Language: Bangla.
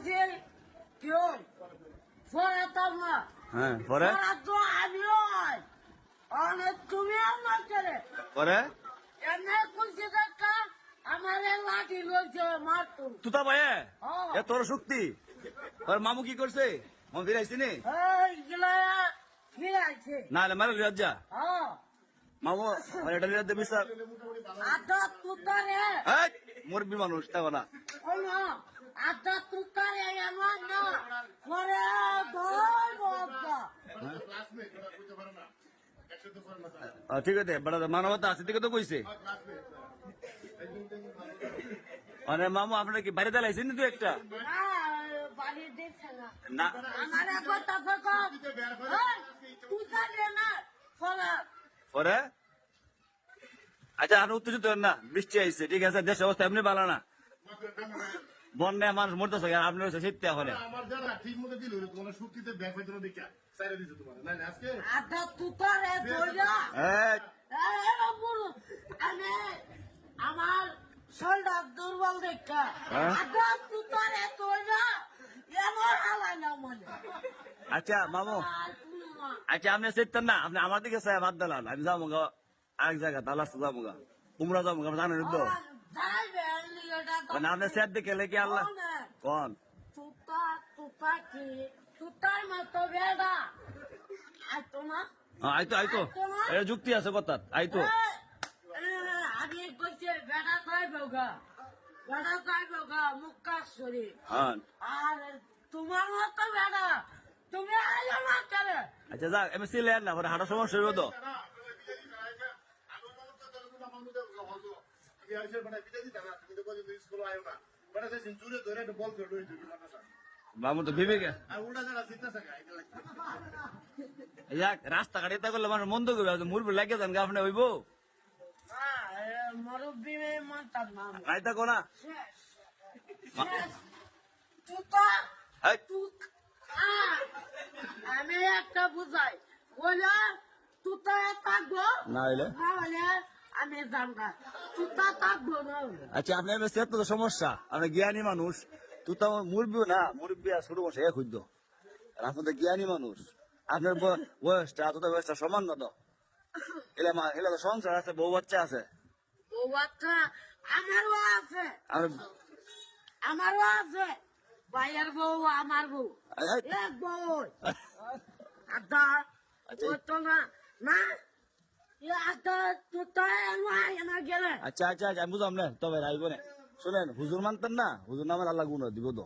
বলছি কেউ পড়াতাম না হ্যাঁ পরে তো আমিও অনেক তুমি আমার ছেলে পরে এনে খুশি দেখা আমার লাঠি লইছে মারতো তুতা ভাই হ্যাঁ। এ তোর শক্তি তোর মামু কি করছে মামু ফিরাইছি নি এইগুলা ফিরাইছে না হলে মারা লিয়া যা হ্যাঁ মামু আমার এটা লিয়া দেবি স্যার আদা তুতারে মুরব্বী মানুষ তা না শোনো আদা তুতারে এমন না পরে ধর বাবা ঠিক আছে বড় মানবতা আছে ঠিক তো কইছে মানে মামু আপনারা কি বাইরে দাঁড়াইছেন তো একটা বাড়ি দিচ্ছে না না আমার কথা থাকো তুতারে না ফলা পরে আচ্ছা আর উত্তেজিত হন না বৃষ্টি আইছে ঠিক আছে দেশের অবস্থা এমনি ভালো না বন্যায় মানুষ মরতেছে আর আপনি হচ্ছে শীত হলে আমার যারা ঠিক মতো দিল তোমার শুক্তিতে ব্যাগ হইতো না দেখা সাইরে দিছে তোমার না না আজকে আদা তুতারে ধইরা আমি আমার শরীরটা দুর্বল দেখা আদা তুতারে ধইরা এমন হালাই না মনে আচ্ছা মামু আচ্ছা আপনি শীততেন না আপনি আমার দিকে চাই ভাত দিলাম আমি যাবো গা এক জায়গা তাহলে যাবো গা কুমড়া যাবো গা জানেন তো মানে আপনি সেট দেখে লেগে আল্লাহ কোন তুতা তুতা কি তুতার মতো বেড়া আর তোমার আইতো আইতো এটা যুক্তি আছে কথা আইতো আমি কইছে বেড়া খাইবো গা মুক্তাশ্বরী হ্যাঁ আর তোমার মতো বেড়া তুমি আইলো না কেন আচ্ছা যাক আমি সিলেন না হাঁটার সমস্যা হইব তো মামু তো ভেবে গে যাক রাস্তাঘাটে তা করলে মানুষ মন্দ করবে মুরবি লাগিয়ে যান গা আপনি হইব মুরব্বী মানতাম না আইতা কোনা তুতা এই, আমি একটা বুঝাই বলে তুতা থাকবো না হইলে না হলে আমি জানগা তুতা থাকবো না হলে আচ্ছা আপনার সেট তো সমস্যা আপনি জ্ঞানী মানুষ তুই তো মুরবিও না মুরব্বী আর ছোট বসে এক হইতো আর আপনি তো জ্ঞানী মানুষ আপনার বয়সটা তো বয়সটা সমান না তো এলা তো সংসার আছে বউ বাচ্চা আছে ও বাচ্চা আমারও আছে আর আমারও আছে ভাইয়ের বউ আমার বউ এই, এক বউ আদা আচ্ছা। ও তো না না আদা তুতা না গেলে আচ্ছা আচ্ছা আচ্ছা আমি বুঝলাম না তবে রাইব না শুনেন হুজুর মানতেন না হুজুর নামের আল্লাহ গুণ দিব তো